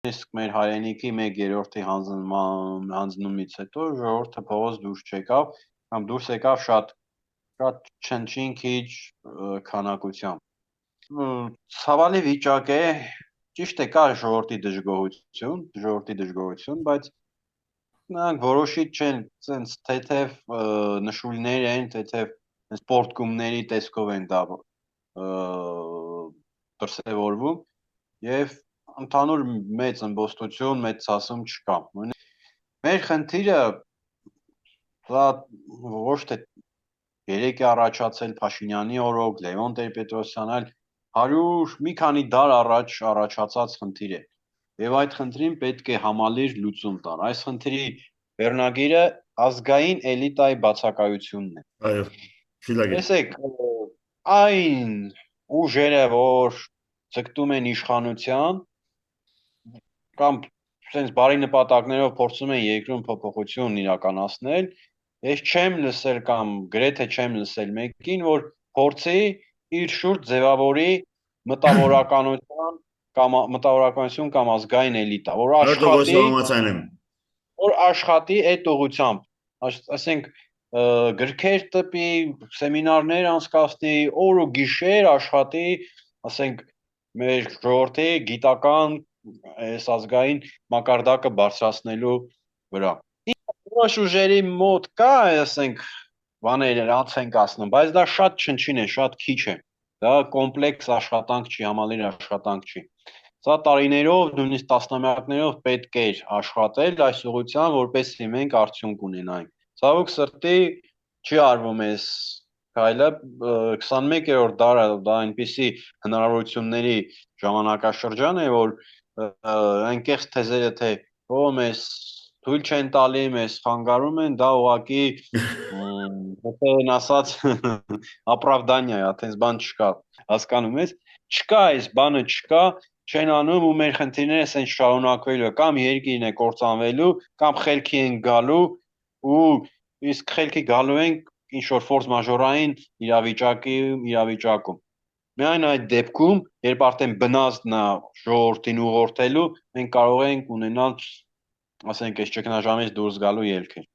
Իսկ մեր հայրենիքի 1/3-ի հանձնումից հետո ժողովուրդը փողոց դուրս չեկավ, կամ դուրս եկավ շատ չնչին քիչ քանակությամբ։ Ցավալի վիճակ է, ճիշտ է, կա ժողովրդի դժգոհություն, բայց նրանք որոշիչ չեն, sense թեթև նշույլներ են, թեթև սպորտկումների տեսքով են դա դրսևորվում եւ ընդհանուր մեծ ըմբոստություն, մեծ ցասում չկա։ Մեր խնդիրը դա ոչ թե երեք է առաջացել Փաշինյանի օրոք, Լևոն Տեր-Պետրոսյան, այլ 100 մի քանի դար առաջ առաջացած խնդիր է։ Եվ այդ խնդրին պետք է համալիր լուծում տալ։ Այս խնդրի վերնագիրը ազգային էլիտայի բացակայությունն է։ Այո, շիլագիր։ Տեսեք, այն ուժերը, որ ձգտում են իշխանության կամ sense բարի նպատակներով փորձում են երկրում փոփոխություն իրականացնել, ես չեմ լսել կամ գրեթե չեմ լսել մեկին, որ փորձի իր շուրջ ձևավորի մտավորականություն կամ ազգային էլիտա, որ աշխատի այդ ուղղությամբ, ասենք գրքեր տպի, սեմինարներ անցկացնի, օր ու գիշեր աշխատի, ասենք մեր ժողովրդի գիտական այս ազգային մակարդակը բարձրացնելու վրա։ Որոշ ուժերի մոտ կա, ասենք, բաներ անց են կացնում, բայց դա շատ չնչին է, շատ քիչ է։ Դա կոմպլեքս աշխատանք չի, համալիր աշխատանք չի։ Սա տարիներով, նույնիսկ տասնամյակներով պետք է աշխատել այս ուղղությամբ, որպեսզի մենք արդյունք ունենանք։ Ցավոք սրտի չի արվում այս քայլը 21-րդ դարը դա այնպիսի հնարավորությունների ժամանակաշրջան է, որ այնքեղ թեզերը թե մեզ թույլ չեն տալի, մեզ խանգարում են, դա ուղղակի մտերն ասած ապրավդանիա է, այդպես բան չկա, հասկանում ես, չկա այս բանը, չկա, չեն անում ու մեր խնդիրները ասեն շարունակվելու է, կամ երկիրն է կործանվելու, կամ խելքի են գալու ու իսկ խելքի գալու ենք ինչ որ ֆորս մաժորային իրավիճակում։ Միայն այդ դեպքում, երբ արդեն բնազդն է ժողովրդին ուղղորդելու, մենք կարող ենք ունենալ, ասենք, այս ճգնաժամից դուրս գալու ելքեր։